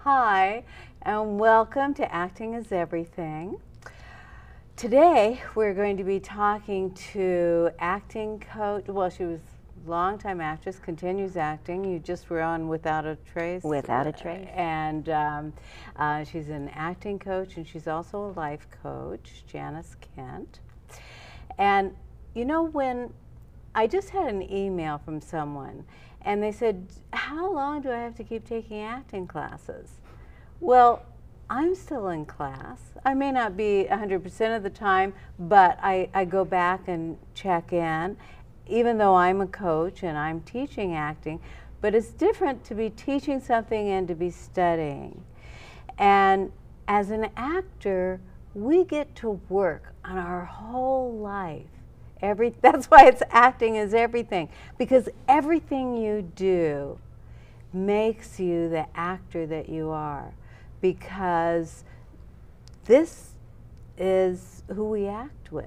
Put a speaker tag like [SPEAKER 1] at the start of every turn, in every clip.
[SPEAKER 1] Hi, and welcome to Acting is Everything. Today, we're going to be talking to acting coach. Well, she was a longtime actress, continues acting. You just were on Without a Trace.
[SPEAKER 2] Without a Trace.
[SPEAKER 1] And she's an acting coach, and she's also a life coach, Janice Kent. And you know, when I just had an email from someone, and they said, how long do I have to keep taking acting classes? Well, I'm still in class. I may not be 100% of the time, but I go back and check in, even though I'm a coach and I'm teaching acting. But it's different to be teaching something and to be studying. And as an actor, we get to work on our whole life. That's why it's acting is everything, because everything you do makes you the actor that you are, because this is who we act with.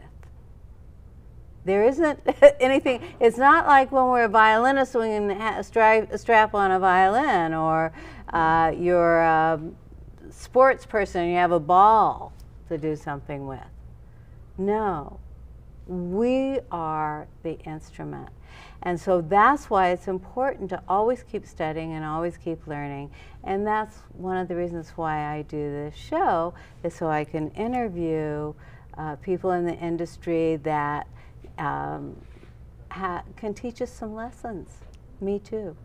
[SPEAKER 1] There isn't anything, it's not like when we're a violinist we can strap on a violin, or you're a sports person and you have a ball to do something with. No. We are the instrument. And so that's why it's important to always keep studying and always keep learning. And that's one of the reasons why I do this show, is so I can interview people in the industry that can teach us some lessons. Me too.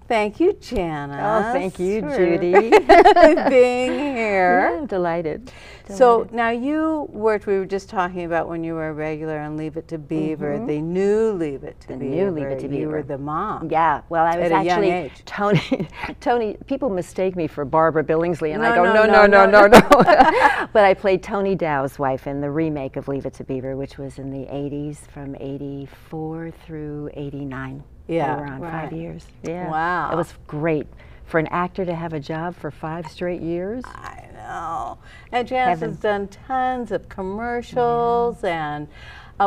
[SPEAKER 1] Thank you, Janice.
[SPEAKER 2] Oh, thank you, Judy.
[SPEAKER 1] Being here.
[SPEAKER 2] Yeah, I'm delighted.
[SPEAKER 1] So now you worked, we were just talking about when you were a regular on Leave It to Beaver, the new Leave It to Beaver.
[SPEAKER 2] The new Leave It to Beaver.
[SPEAKER 1] You were the mom.
[SPEAKER 2] Yeah, well, I was
[SPEAKER 1] at
[SPEAKER 2] actually
[SPEAKER 1] a young age.
[SPEAKER 2] Tony, people mistake me for Barbara Billingsley, and
[SPEAKER 1] No,
[SPEAKER 2] I go,
[SPEAKER 1] no.
[SPEAKER 2] But I played Tony Dow's wife in the remake of Leave It to Beaver, which was in the 80s, from 84 through 89.
[SPEAKER 1] Yeah,
[SPEAKER 2] around 5 years. Yeah.
[SPEAKER 1] Wow.
[SPEAKER 2] It was great for an actor to have a job for 5 straight years.
[SPEAKER 1] I know. And Janice has done tons of commercials, and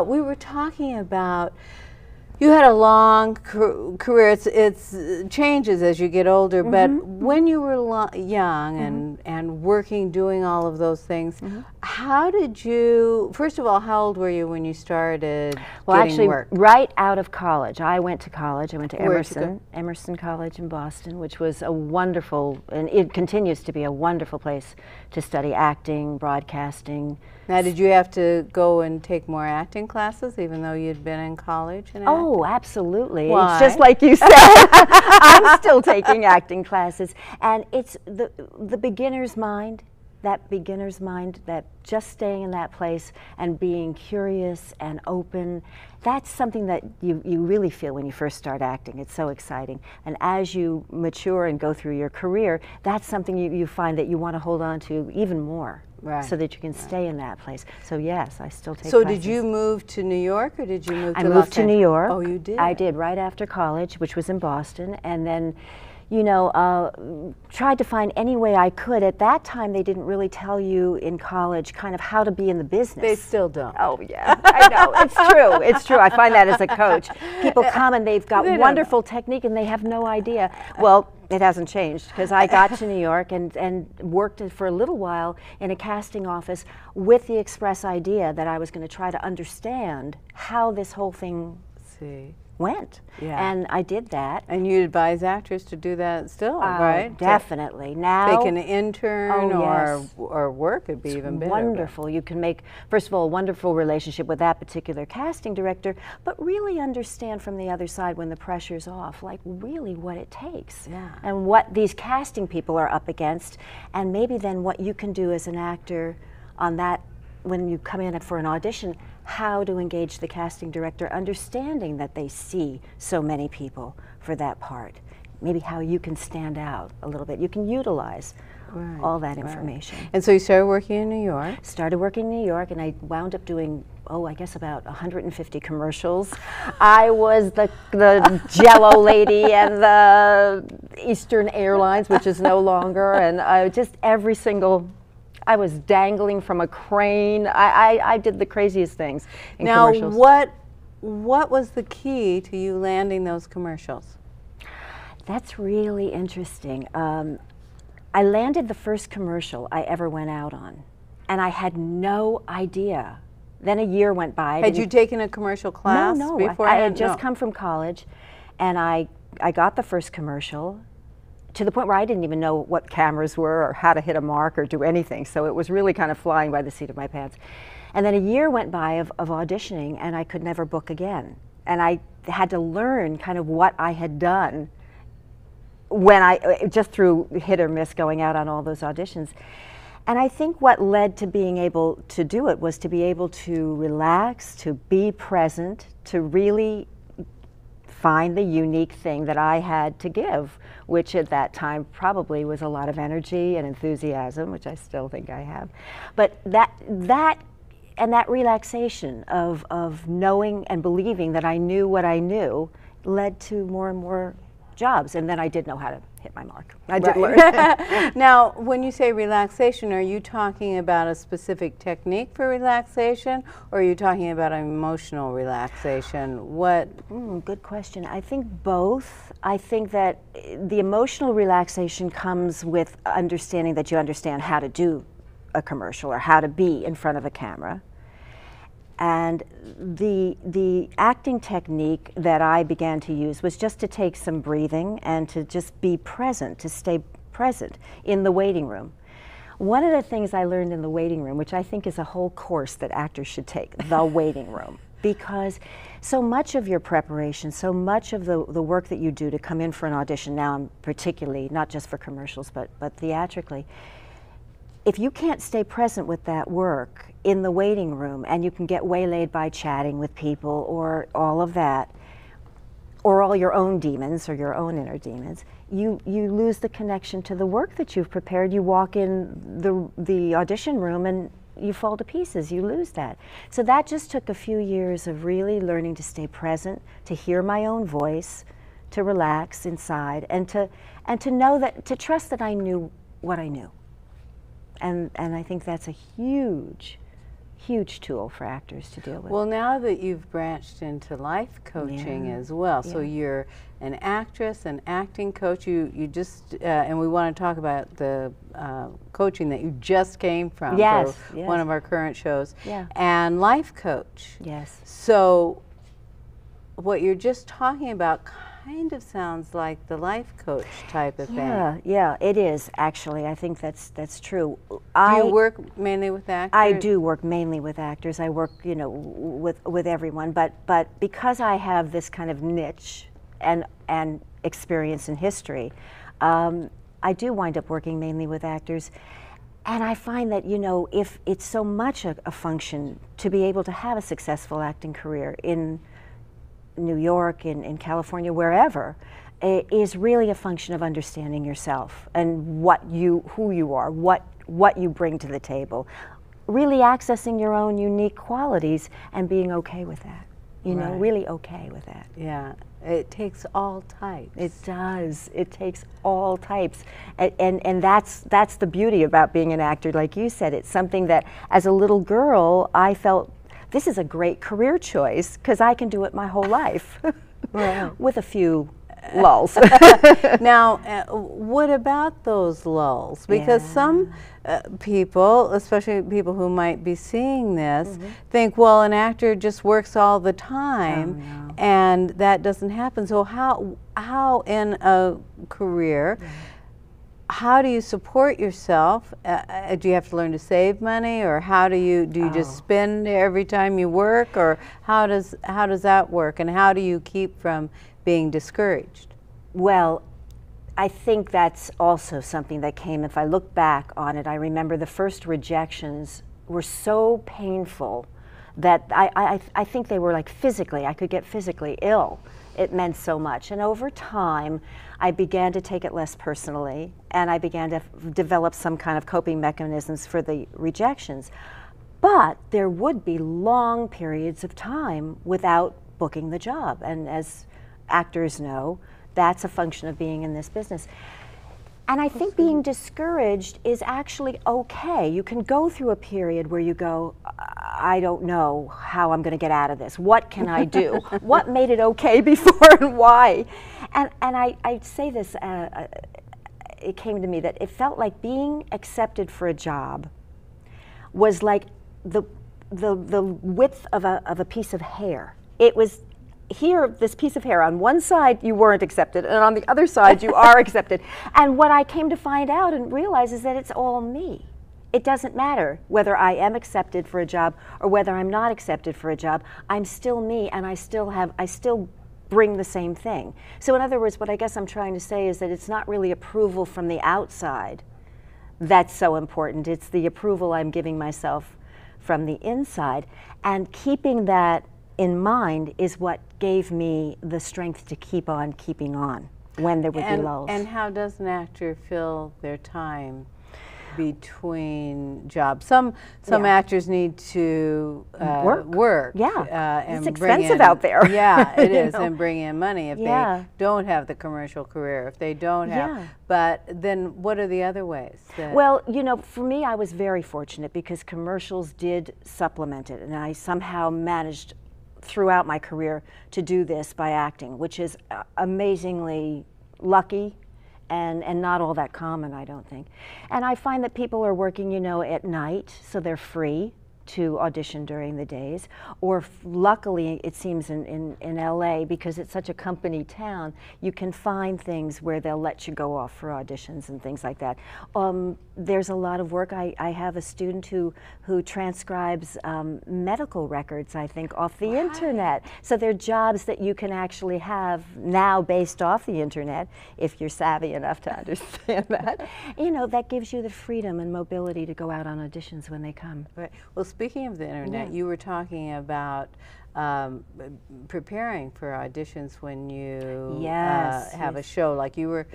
[SPEAKER 1] we were talking about, you had a long career. It's changes as you get older, but when you were young and working, doing all of those things, how did you, first of all, how old were you when you started getting work?
[SPEAKER 2] Right out of college. I went to college. I went to
[SPEAKER 1] Where'd you go?
[SPEAKER 2] Emerson College in Boston, which was a wonderful, and it continues to be a wonderful place to study acting, broadcasting.
[SPEAKER 1] Now, did you have to go and take more acting classes, even though you'd been in college?
[SPEAKER 2] Oh, absolutely.
[SPEAKER 1] Why?
[SPEAKER 2] It's just like you said. I'm still taking acting classes. And it's the beginner's mind, that just staying in that place and being curious and open, that's something that you really feel when you first start acting. It's so exciting. And as you mature and go through your career, that's something you find that you want to hold on to even more.
[SPEAKER 1] Right.
[SPEAKER 2] So that you can stay in that place. So yes, I still take
[SPEAKER 1] So
[SPEAKER 2] classes.
[SPEAKER 1] did you move to New York, or did you move to
[SPEAKER 2] I moved to New York.
[SPEAKER 1] Oh, you did?
[SPEAKER 2] I did, right after college, which was in Boston, and then, you know, tried to find any way I could. At that time, they didn't really tell you in college kind of how to be in the business.
[SPEAKER 1] They still don't.
[SPEAKER 2] Oh, yeah, I know. It's true. It's true. I find that as a coach. People come and they've got wonderful technique and they have no idea. Well, it hasn't changed, because I got to New York and worked for a little while in a casting office with the express idea that I was going to try to understand how this whole thing went.
[SPEAKER 1] Yeah.
[SPEAKER 2] And I did that.
[SPEAKER 1] And you advise actors to do that still, right?
[SPEAKER 2] Definitely. Now
[SPEAKER 1] they can intern or work, it'd be even better.
[SPEAKER 2] Wonderful. You can make, first of all, a wonderful relationship with that particular casting director, but really understand from the other side when the pressure's off, like really what it takes.
[SPEAKER 1] Yeah.
[SPEAKER 2] And what these casting people are up against, and maybe then what you can do as an actor on that when you come in for an audition, how to engage the casting director, understanding that they see so many people for that part. Maybe how you can stand out a little bit. You can utilize all that information.
[SPEAKER 1] And so you started working in New York?
[SPEAKER 2] Started working in New York, and I wound up doing, I guess about 150 commercials. I was the Jell-O lady and the Eastern Airlines, which is no longer, and I just I was dangling from a crane. I did the craziest things in commercials.
[SPEAKER 1] Now, what was the key to you landing those commercials?
[SPEAKER 2] That's really interesting. I landed the first commercial I ever went out on, and I had no idea. Then a year went by.
[SPEAKER 1] Had you taken a commercial class before?
[SPEAKER 2] I had just come from college, and I got the first commercial to the point where I didn't even know what cameras were or how to hit a mark or do anything. So it was really kind of flying by the seat of my pants. And then a year went by of auditioning, and I could never book again. And I had to learn kind of what I had done when just through hit or miss going out on all those auditions. And I think what led to being able to do it was to be able to relax, to be present, to really find the unique thing that I had to give, which at that time probably was a lot of energy and enthusiasm, which I still think I have. But that relaxation of knowing and believing that I knew what I knew led to more and more jobs, and then I did know how to hit my mark. I did learn.
[SPEAKER 1] Now, when you say relaxation, are you talking about a specific technique for relaxation, or are you talking about emotional relaxation? What?
[SPEAKER 2] Good question. I think both. I think that the emotional relaxation comes with understanding that you understand how to do a commercial or how to be in front of a camera. And the acting technique that I began to use was just to take some breathing and to just be present, to stay present in the waiting room. One of the things I learned in the waiting room, which I think is a whole course that actors should take, the waiting room, because so much of your preparation, so much of the work that you do to come in for an audition, now particularly, not just for commercials, but theatrically, if you can't stay present with that work in the waiting room, and you can get waylaid by chatting with people or all of that, or all your own demons or your own inner demons, you lose the connection to the work that you've prepared. You walk in the audition room and you fall to pieces. You lose that. So that just took a few years of really learning to stay present, to hear my own voice, to relax inside, and to know that, to trust that I knew what I knew. And I think that's a huge tool for actors to deal with.
[SPEAKER 1] Well, now that you've branched into life coaching as well, so you're an actress, an acting coach, you just, and we want to talk about the coaching that you just came from for one of our current shows, and life coach.
[SPEAKER 2] Yes.
[SPEAKER 1] So what you're just talking about kind of sounds like the life coach type of thing.
[SPEAKER 2] Yeah, it is actually. I think that's true.
[SPEAKER 1] Do you work mainly with actors?
[SPEAKER 2] I do work mainly with actors. I work, with everyone. But because I have this kind of niche and experience in history, I do wind up working mainly with actors. And I find that, if it's so much a function to be able to have a successful acting career in New York, in California, wherever, is really a function of understanding yourself and who you are, what you bring to the table, really accessing your own unique qualities and being okay with that. Really okay with that.
[SPEAKER 1] Yeah, it takes all types.
[SPEAKER 2] It does. It takes all types, and that's the beauty about being an actor. Like you said, it's something that as a little girl I felt, this is a great career choice because I can do it my whole life with a few lulls.
[SPEAKER 1] Now, what about those lulls? Because some people, especially people who might be seeing this, think, well, an actor just works all the time, and that doesn't happen. So how in a career, how do you support yourself? Do you have to learn to save money, or how do you just spend every time you work, or how does that work, and how do you keep from being discouraged?
[SPEAKER 2] Well, I think that's also something that came, if I look back on it, I remember the first rejections were so painful that I think they were like physically, I could get physically ill. It meant so much. And over time, I began to take it less personally, and I began to develop some kind of coping mechanisms for the rejections. But there would be long periods of time without booking the job. And as actors know, that's a function of being in this business. And I think being discouraged is actually okay. You can go through a period where you go, I don't know how I'm going to get out of this. What can I do? What made it okay before and why? And I say this it came to me that it felt like being accepted for a job was like the width of a piece of hair. It was here, this piece of hair. On one side, you weren't accepted, and on the other side, you are accepted. And what I came to find out and realize is that it's all me. It doesn't matter whether I am accepted for a job or whether I'm not accepted for a job. I'm still me, and I still bring the same thing. So in other words, what I guess I'm trying to say is that it's not really approval from the outside that's so important. It's the approval I'm giving myself from the inside. And keeping that in mind is what gave me the strength to keep on keeping on when there would be lulls.
[SPEAKER 1] And how does an actor fill their time between jobs? Some actors need to work.
[SPEAKER 2] Yeah,
[SPEAKER 1] and
[SPEAKER 2] it's expensive out there.
[SPEAKER 1] Yeah, it is,
[SPEAKER 2] know?
[SPEAKER 1] and bring in money if they don't have the commercial career, if they don't have. But then what are the other ways?
[SPEAKER 2] Well, you know, for me, I was very fortunate because commercials did supplement it, and I somehow managed throughout my career to do this by acting, which is amazingly lucky and not all that common, I don't think. And I find that people are working, you know, at night, so they're free to audition during the days. Or luckily, it seems in LA, because it's such a company town, you can find things where they'll let you go off for auditions and things like that. There's a lot of work. I have a student who transcribes medical records, I think, off the internet. So they're jobs that you can actually have now based off the internet, if you're savvy enough to understand that. You know, that gives you the freedom and mobility to go out on auditions when they come.
[SPEAKER 1] Right. Well, speaking of the internet, you were talking about preparing for auditions when you have a show, like you were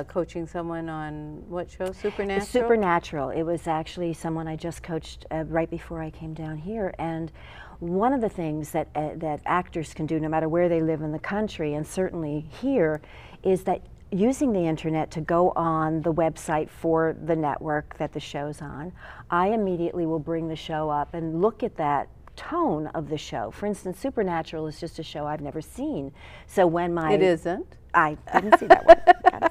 [SPEAKER 1] coaching someone on what show? Supernatural?
[SPEAKER 2] Supernatural. It was actually someone I just coached right before I came down here. And one of the things that actors can do, no matter where they live in the country, and certainly here, is that using the internet to go on the website for the network that the show's on, I immediately will bring the show up and look at that tone of the show. For instance, Supernatural is just a show I've never seen. So when my...
[SPEAKER 1] It isn't?
[SPEAKER 2] I didn't see that one.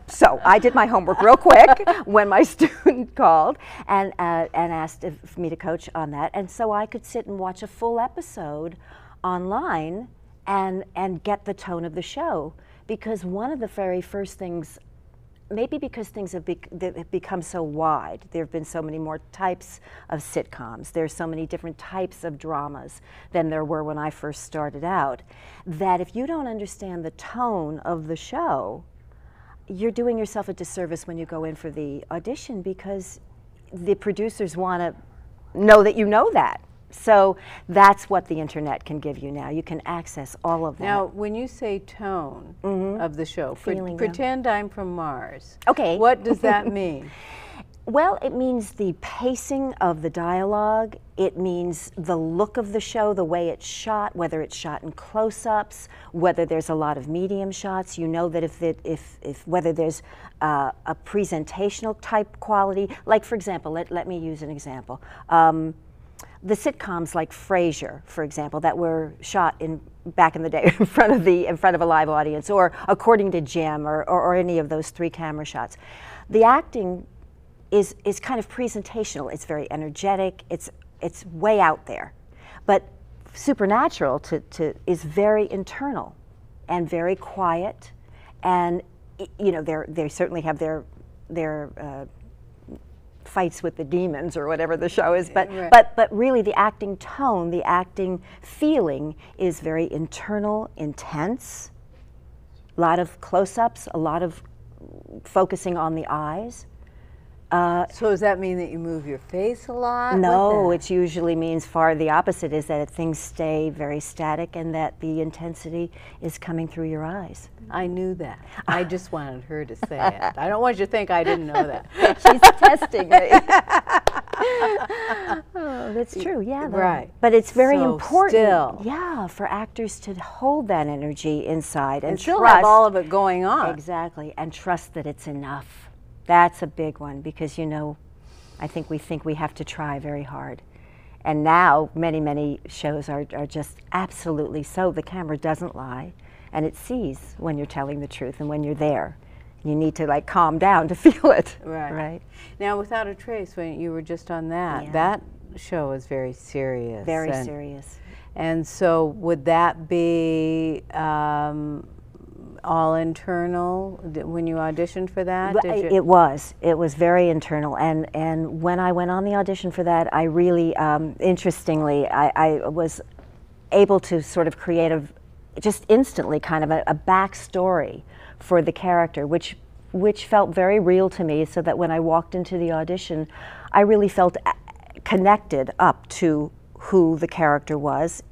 [SPEAKER 2] So I did my homework real quick when my student called and asked for me to coach on that. And so I could sit and watch a full episode online and get the tone of the show. Because one of the very first things, maybe because things have become so wide, there have been so many more types of sitcoms, there's so many different types of dramas than there were when I first started out, that if you don't understand the tone of the show, you're doing yourself a disservice when you go in for the audition, because the producers want to know that you know that. So that's what the internet can give you now. You can access all of that.
[SPEAKER 1] Now, when you say tone of the show, pretend I'm from Mars.
[SPEAKER 2] Okay.
[SPEAKER 1] What does that mean?
[SPEAKER 2] Well, it means the pacing of the dialogue. It means the look of the show, the way it's shot, whether it's shot in close-ups, whether there's a lot of medium shots. You know that if whether there's a presentational type quality. Like, for example, let me use an example. The sitcoms like Frasier, for example, that were shot back in the day in front of a live audience, or According to Jim, or any of those 3 camera shots, the acting is kind of presentational. It's very energetic. It's way out there, but Supernatural is very internal and very quiet, and you know they certainly have their fights with the demons or whatever the show is, but really the acting tone, the acting feeling is very internal, intense, a lot of close-ups, a lot of focusing on the eyes.
[SPEAKER 1] So does that mean that you move your face a lot?
[SPEAKER 2] No, it usually means far the opposite, is that things stay very static and that the intensity is coming through your eyes.
[SPEAKER 1] I knew that. I just wanted her to say it. I don't want you to think I didn't know that.
[SPEAKER 2] She's testing me. Oh, that's true, yeah.
[SPEAKER 1] Right.
[SPEAKER 2] But it's very
[SPEAKER 1] so
[SPEAKER 2] important,
[SPEAKER 1] still.
[SPEAKER 2] yeah, for actors to hold that energy inside and
[SPEAKER 1] still
[SPEAKER 2] trust.
[SPEAKER 1] have all of it going on.
[SPEAKER 2] Exactly, and trust that it's enough. That's a big one, because, you know, I think we have to try very hard. And now many shows are just absolutely so. The camera doesn't lie, and it sees when you're telling the truth and when you're there. you need to like calm down to feel it.
[SPEAKER 1] Right.
[SPEAKER 2] Right.
[SPEAKER 1] Now, Without a Trace, when you were just on that,
[SPEAKER 2] Yeah.
[SPEAKER 1] that show was very serious.
[SPEAKER 2] Very serious.
[SPEAKER 1] And so would that be all internal when you auditioned for that?
[SPEAKER 2] It was very internal, and when I went on the audition for that, I really, interestingly, I was able to sort of create just instantly kind of a backstory for the character, which felt very real to me, so that when I walked into the audition, I really felt connected up to who the character was,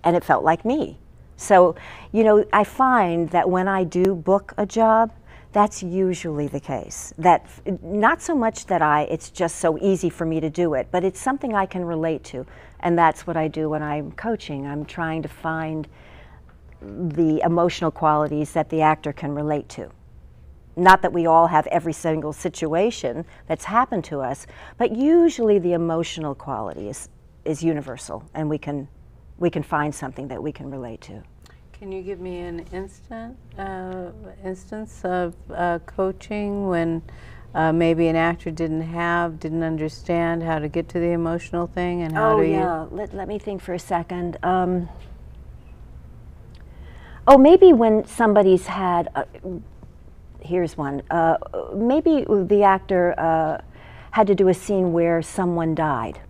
[SPEAKER 2] and it felt like me. So, you know, I find that when I do book a job, that's usually the case. That not so much that it's just so easy for me to do it, but it's something I can relate to. And that's what I do when I'm coaching. I'm trying to find the emotional qualities that the actor can relate to. Not that we all have every single situation that's happened to us, but usually the emotional quality is universal, and we can find something that we can relate to.
[SPEAKER 1] Can you give me an instance of coaching when maybe an actor didn't understand how to get to the emotional thing, and how do you?
[SPEAKER 2] Let me think for a second. Maybe when somebody's had. Here's one. Maybe the actor had to do a scene where someone died.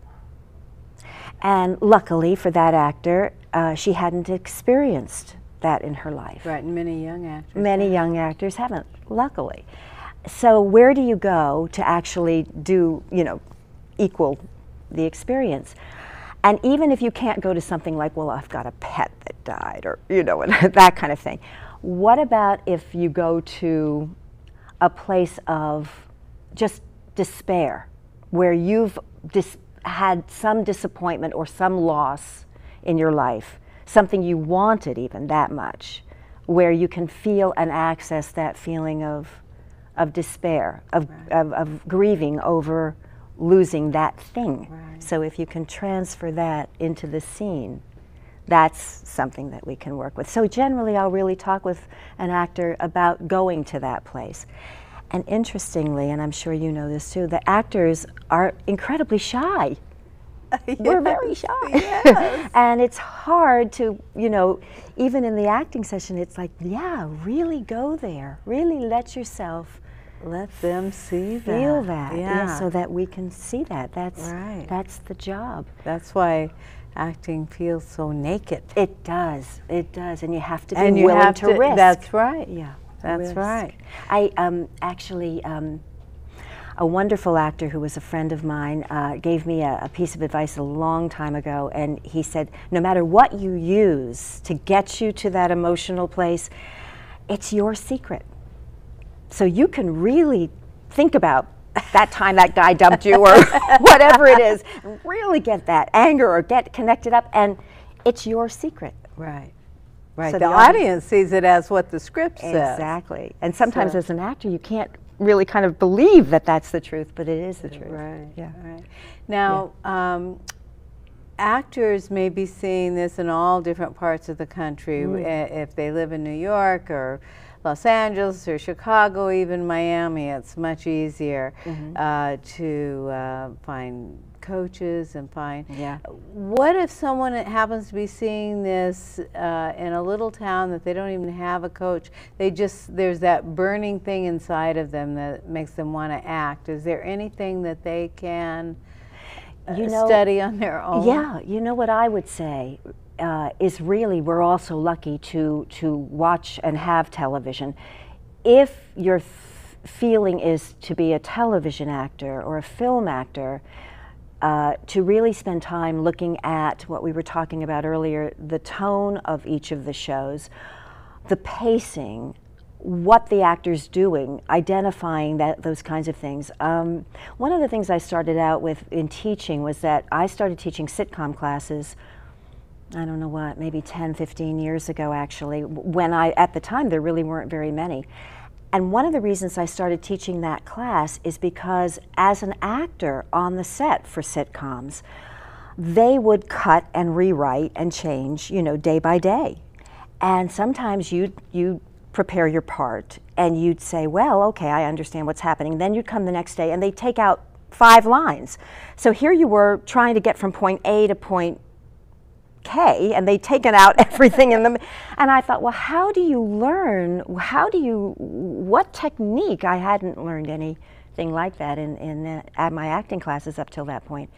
[SPEAKER 2] And luckily for that actor, she hadn't experienced that in her life.
[SPEAKER 1] Right, and many young actors.
[SPEAKER 2] Many young actors haven't, luckily. So where do you go to actually do, equal the experience? And even if you can't go to something like, well, I've got a pet that died, or, that kind of thing. What about if you go to a place of just despair, where you've had some disappointment or some loss in your life, something you wanted even that much, where you can feel and access that feeling of despair, of grieving over losing that thing.
[SPEAKER 1] Right.
[SPEAKER 2] So if you can transfer that into the scene, that's something that we can work with. So generally, I'll really talk with an actor about going to that place. And interestingly, and I'm sure you know this too, the actors are incredibly shy.
[SPEAKER 1] Yes,
[SPEAKER 2] We're very shy.
[SPEAKER 1] Yes.
[SPEAKER 2] And it's hard to, even in the acting session, it's like, yeah, really go there. Really let yourself
[SPEAKER 1] Let them see that.
[SPEAKER 2] feel that.
[SPEAKER 1] Yeah.
[SPEAKER 2] So that we can see that.
[SPEAKER 1] Right.
[SPEAKER 2] That's the job.
[SPEAKER 1] That's why acting feels so naked.
[SPEAKER 2] It does. It does. And you have to be
[SPEAKER 1] And you
[SPEAKER 2] willing
[SPEAKER 1] have
[SPEAKER 2] to risk.
[SPEAKER 1] That's right.
[SPEAKER 2] Yeah.
[SPEAKER 1] That's
[SPEAKER 2] risk.
[SPEAKER 1] right.
[SPEAKER 2] I actually, a wonderful actor who was a friend of mine gave me a piece of advice a long time ago, and he said, no matter what you use to get you to that emotional place, it's your secret. So you can really think about that time that guy dumped you, or whatever it is, and really get that anger or get connected up, and it's your secret.
[SPEAKER 1] Right. Right.
[SPEAKER 2] So
[SPEAKER 1] the
[SPEAKER 2] the
[SPEAKER 1] audience sees it as what the script says.
[SPEAKER 2] Exactly. And sometimes
[SPEAKER 1] So-
[SPEAKER 2] as an actor, you can't really kind of believe that that's the truth, but it is the truth.
[SPEAKER 1] Right.
[SPEAKER 2] Yeah.
[SPEAKER 1] Right. Now, actors may be seeing this in all different parts of the country. If they live in New York or Los Angeles or Chicago, even Miami, it's much easier to find coaches and find.
[SPEAKER 2] Yeah.
[SPEAKER 1] What if someone happens to be seeing this in a little town that they don't even have a coach? There's that burning thing inside of them that makes them want to act. Is there anything that they can study on their own?
[SPEAKER 2] Yeah, you know what I would say is really we're also lucky to watch and have television. If your feeling is to be a television actor or a film actor, to really spend time looking at what we were talking about earlier, the tone of each of the shows, the pacing, what the actor's doing, identifying those kinds of things. One of the things I started out with in teaching was that I started teaching sitcom classes, I don't know what, maybe 10, 15 years ago actually, when at the time there really weren't very many. And one of the reasons I started teaching that class is because as an actor on the set for sitcoms, they would cut and rewrite and change, day by day. And sometimes you prepare your part, and you'd say, well, okay, I understand what's happening. Then you'd come the next day and they'd take out 5 lines. So here you were trying to get from point A to point K, and they'd taken out everything in them. And I thought, well, how do you learn? What technique? I hadn't learned anything like that at my acting classes up till that point.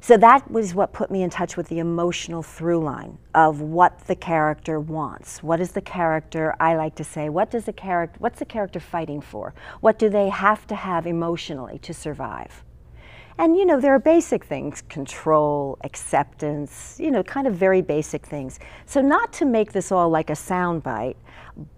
[SPEAKER 2] So that was what put me in touch with the emotional through line of what the character wants. What is the character, I like to say, what's the character fighting for? What do they have to have emotionally to survive? And you know, there are basic things, control, acceptance, you know, kind of very basic things. So not to make this all like a soundbite,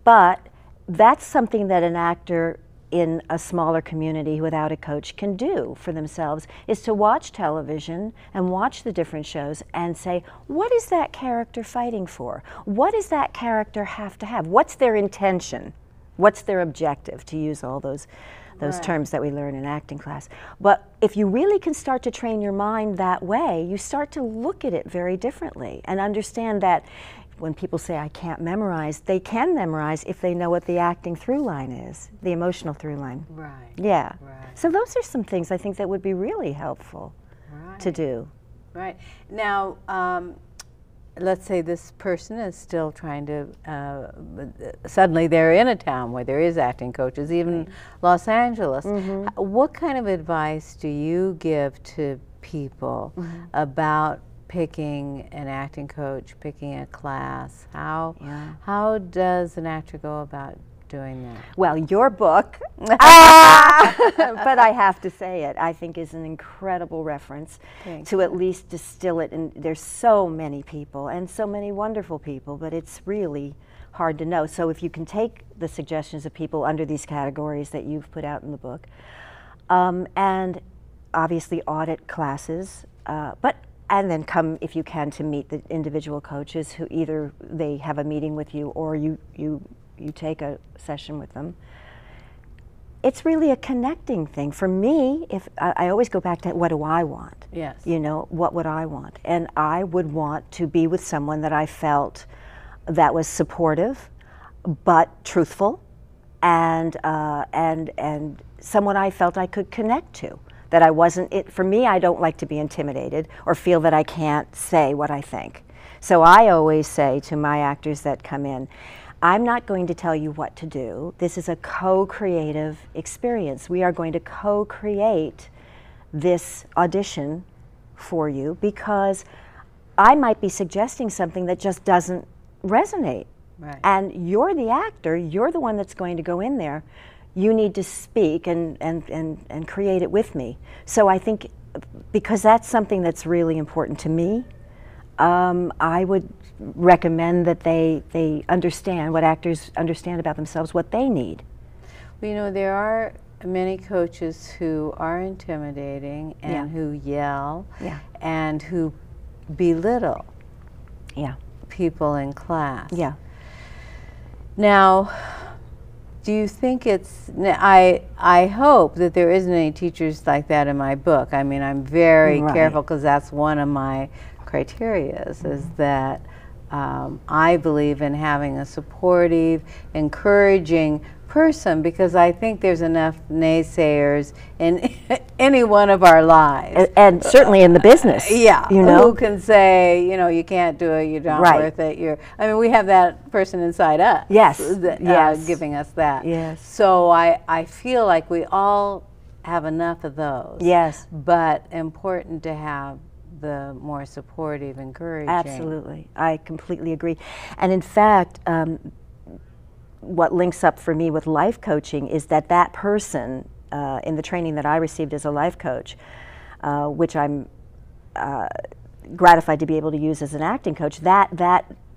[SPEAKER 2] but that's something that an actor in a smaller community without a coach can do for themselves, is to watch television and watch the different shows and say, what is that character fighting for? What does that character have to have? What's their intention? What's their objective, to use all those right. terms that we learn in acting class. But if you really can start to train your mind that way, you start to look at it very differently and understand that when people say, I can't memorize, they can memorize if they know what the acting through line is, the emotional through line.
[SPEAKER 1] Right.
[SPEAKER 2] Yeah.
[SPEAKER 1] Right.
[SPEAKER 2] So those are some things I think that would be really helpful
[SPEAKER 1] right.
[SPEAKER 2] to do.
[SPEAKER 1] Right. Now, let's say this person is still trying to, suddenly they're in a town where there is acting coaches, even right. Los Angeles. Mm-hmm. What kind of advice do you give to people mm-hmm. about picking an acting coach, picking a class? How does an actor go about doing that?
[SPEAKER 2] Well, your book, but I have to say it, I think is an incredible reference to at least distill it. And there's so many people and so many wonderful people, but it's really hard to know. So if you can take the suggestions of people under these categories that you've put out in the book, and obviously audit classes, and then come, if you can, to meet the individual coaches who either they have a meeting with you or you take a session with them. It's really a connecting thing. For me, if I always go back to what do I want?
[SPEAKER 1] Yes.
[SPEAKER 2] You know, what would I want? And I would want to be with someone that I felt that was supportive, but truthful, and someone I felt I could connect to. That I wasn't, for me, I don't like to be intimidated or feel that I can't say what I think. So I always say to my actors that come in, I'm not going to tell you what to do. This is a co-creative experience. We are going to co-create this audition for you because I might be suggesting something that just doesn't resonate.
[SPEAKER 1] Right.
[SPEAKER 2] And you're the actor, you're the one that's going to go in there. You need to speak and create it with me. So I think because that's something that's really important to me, I would recommend that they understand, what actors understand about themselves, what they need.
[SPEAKER 1] Well, you know, there are many coaches who are intimidating and
[SPEAKER 2] yeah.
[SPEAKER 1] who yell
[SPEAKER 2] yeah.
[SPEAKER 1] and who belittle
[SPEAKER 2] yeah.
[SPEAKER 1] people in class.
[SPEAKER 2] Yeah.
[SPEAKER 1] Now, do you think it's, I hope that there isn't any teachers like that in my book. I mean, I'm very
[SPEAKER 2] right.
[SPEAKER 1] careful because that's one of my criteria is that I believe in having a supportive, encouraging person because I think there's enough naysayers in any one of our lives.
[SPEAKER 2] And certainly in the business.
[SPEAKER 1] Yeah.
[SPEAKER 2] You know?
[SPEAKER 1] Who can say, you know, you can't do it, you're not
[SPEAKER 2] right.
[SPEAKER 1] worth it. I mean, we have that person inside us.
[SPEAKER 2] Yes.
[SPEAKER 1] Yes. Giving us that.
[SPEAKER 2] Yes.
[SPEAKER 1] So I feel like we all have enough of those.
[SPEAKER 2] Yes.
[SPEAKER 1] But important to have the more supportive, encouraging.
[SPEAKER 2] Absolutely. I completely agree. And in fact, what links up for me with life coaching is that person in the training that I received as a life coach, which I'm gratified to be able to use as an acting coach, that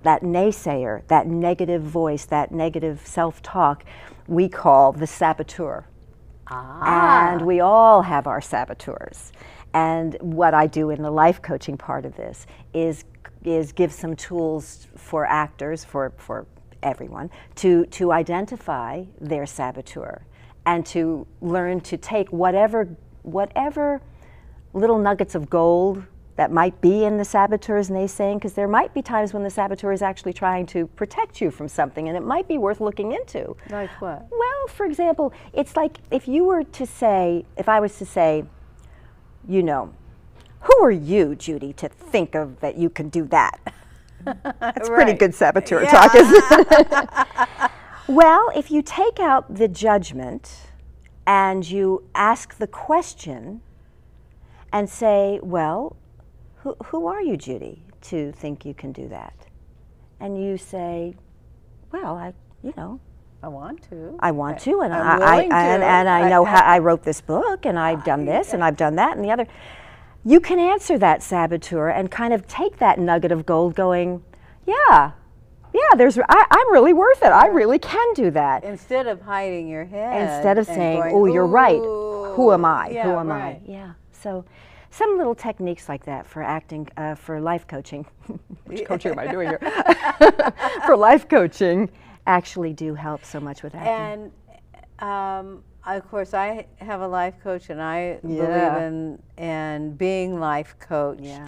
[SPEAKER 2] naysayer, that negative voice, that negative self-talk, we call the saboteur.
[SPEAKER 1] Ah.
[SPEAKER 2] And we all have our saboteurs. And what I do in the life coaching part of this is give some tools for actors, for everyone, to identify their saboteur and to learn to take whatever little nuggets of gold that might be in the saboteur's naysaying, because there might be times when the saboteur is actually trying to protect you from something, and it might be worth looking into.
[SPEAKER 1] Like what?
[SPEAKER 2] Well, for example, it's like if you were to say, if I was to say, you know, who are you, Judy, to think of that you can do that? That's pretty good saboteur talk, isn't it? Well, if you take out the judgment and you ask the question and say, well, who are you, Judy, to think you can do that? And you say, well, I want to. I want to, and I know how I wrote this book, and I've done this, and I've done that, and the other. You can answer that saboteur and kind of take that nugget of gold, going, I'm really worth it. I really can do that.
[SPEAKER 1] Instead of hiding your head.
[SPEAKER 2] Instead of saying, oh, you're right. Who am I? Who am I? Yeah. So some little techniques like that for acting, for life coaching. Which coaching am I doing here? For life coaching actually do help so much with acting.
[SPEAKER 1] And of course, I have a life coach, and I believe in being life coached.
[SPEAKER 2] Yeah.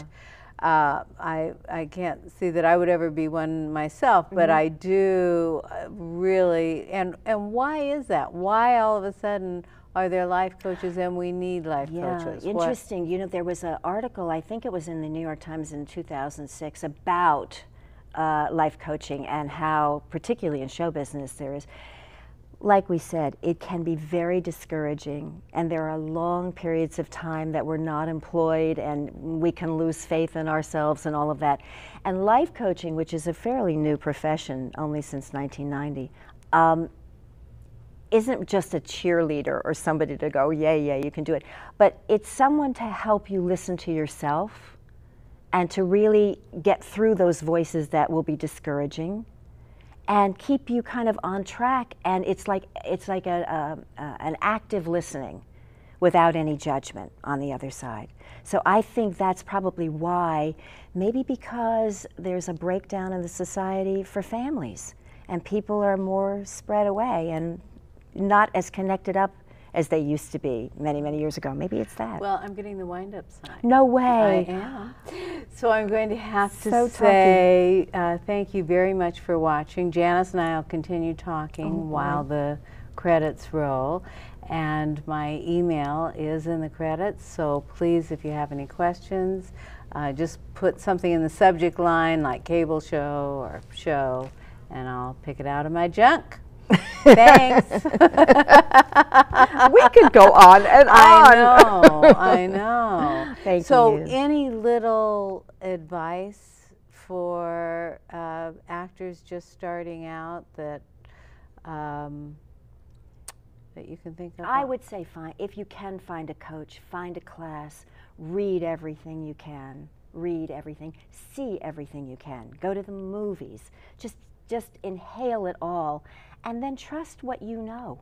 [SPEAKER 1] I can't see that I would ever be one myself, but I do really. And why is that? Why all of a sudden are there life coaches and we need life coaches?
[SPEAKER 2] Interesting. You know, there was an article, I think it was in the New York Times in 2006, about life coaching and how, particularly in show business, there is. Like we said, it can be very discouraging, and there are long periods of time that we're not employed, and we can lose faith in ourselves and all of that. And life coaching, which is a fairly new profession, only since 1990, isn't just a cheerleader or somebody to go, yeah, you can do it. But it's someone to help you listen to yourself and to really get through those voices that will be discouraging, and keep you kind of on track. And it's like an active listening without any judgment on the other side. So I think that's probably why, maybe because there's a breakdown in the society for families, and people are more spread away and not as connected up as they used to be many, many years ago. Maybe it's that.
[SPEAKER 1] Well, I'm getting the wind-up sign.
[SPEAKER 2] No way.
[SPEAKER 1] I am. So I'm going to have to say thank you very much for watching. Janice and I will continue talking while the credits roll. And my email is in the credits, so please, if you have any questions, just put something in the subject line like cable show or show, and I'll pick it out of my junk. Thanks.
[SPEAKER 2] We could go on and on.
[SPEAKER 1] I know.
[SPEAKER 2] Thank you.
[SPEAKER 1] So any little advice for actors just starting out that that you can think of?
[SPEAKER 2] I would say if you can find a coach, find a class, read everything you can, read everything, see everything you can, go to the movies, just inhale it all, and then trust what you know.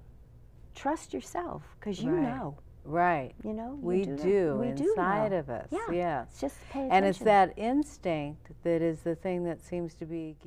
[SPEAKER 2] Trust yourself, because you know.
[SPEAKER 1] Right.
[SPEAKER 2] You know,
[SPEAKER 1] we do inside of us.
[SPEAKER 2] Yeah.
[SPEAKER 1] Yeah.
[SPEAKER 2] Just pay attention.
[SPEAKER 1] And it's that instinct that is the thing that seems to be